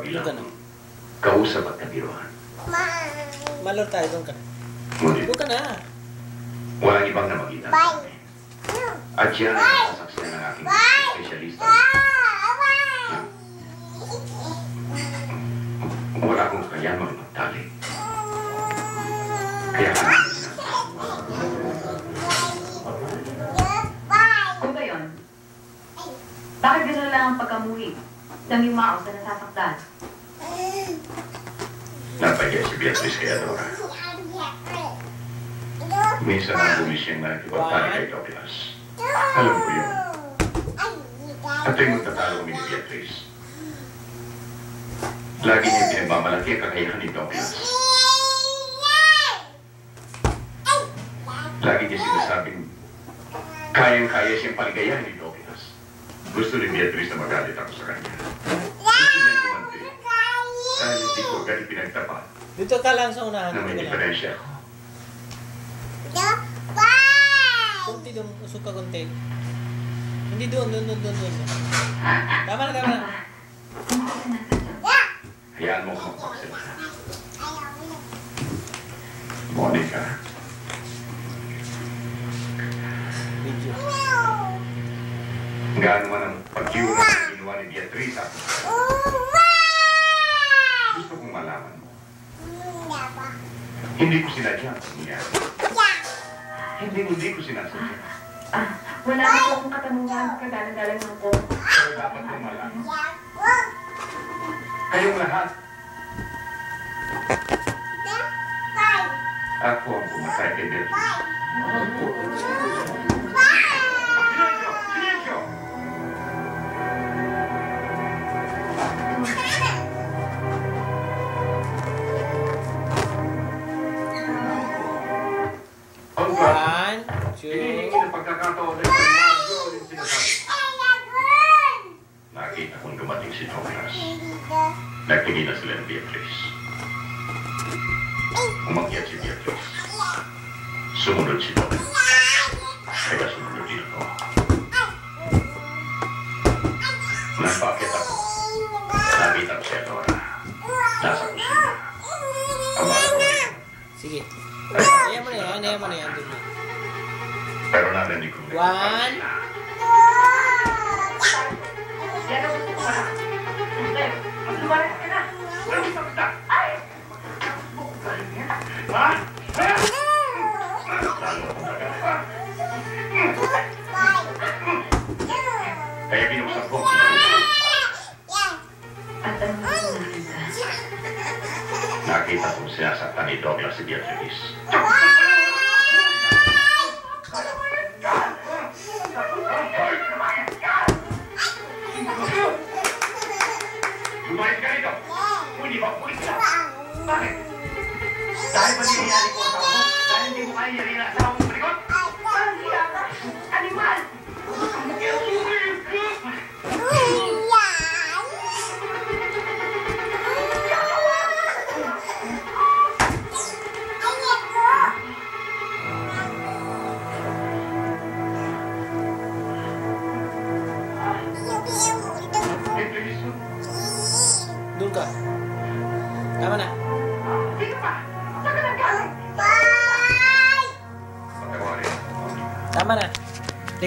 bilang kausap at kabiruan. Malor tayo, doon ka. Ngunit, Doon ka na. walang ibang namagitan sa amin. At yan ang sasaksiyan ng aking espesyalista. Wala akong kaya makipagtali. Kaya kami Kung gayon, bakit gano'n lang ang pagkamuhi ng yumao sa nasasaktan? napahiya si Beatriz kay Adora. Minsan ang bumisiyang nakikipagtali kay Douglas. Alam ko yun. At tuwing magtatalo kami ni Beatriz, lagi niya pinagmamalaki ang kakayahan ni Douglas. Lagi niya sinasabing kayang-kaya siyang paligayahin ni Douglas. Gusto ni Beatriz na magalit ako sa kanya. Gusto niya gumanti. Dahil hindi ko agad pinagtapat Dito ka lang sa unahan. na may Dito ka lang. diferensya ako. Kunti doon. Usok ka kunti. Hindi doon. Tama na. Hayaan mo kung magpakasalanan. Monica, Video. gaano man ang pag-iwan na ginawa ni Beatriz at gusto kong malaman mo. Hindi ko sinadya ang nangyari. Hindi ko sinasadya. Wala na po akong katanungan, kagalang-galang lang po. Pero dapat kong malaman. Kayong lahat. Ako ang pumatay kay Beatriz. Silensyo! One, two. Hinihingi ng pagkakataon na ipaliwanag yung sinasabi. Nakita kong dumating si Douglas. Nagtingin na sila ng Beatriz. Umakyat si Beatriz. Sumunod si Douglas. Kaya sumunod din ako. Nagpaakyat ako. Nakita ko si Adora. Nasa kusina. Awala ko rin. Sige. Ayan mo na yan. Doon na. Pero narinig ko rin. One. Yan ang gusto ko na. Maglumalas ka na. Ano sa kita? Ay! Ha? Lalo akong nagagawa. Kaya binuksan ko. At ano mo nakita? Nakita kong sinasaktan ni Douglas si Beatriz. Lumayas ka rito! Hindi ba pulis ka? Bakit? Dahil pa nangyayari ko sa ako? Dahil hindi mo kaya yari na sa ako?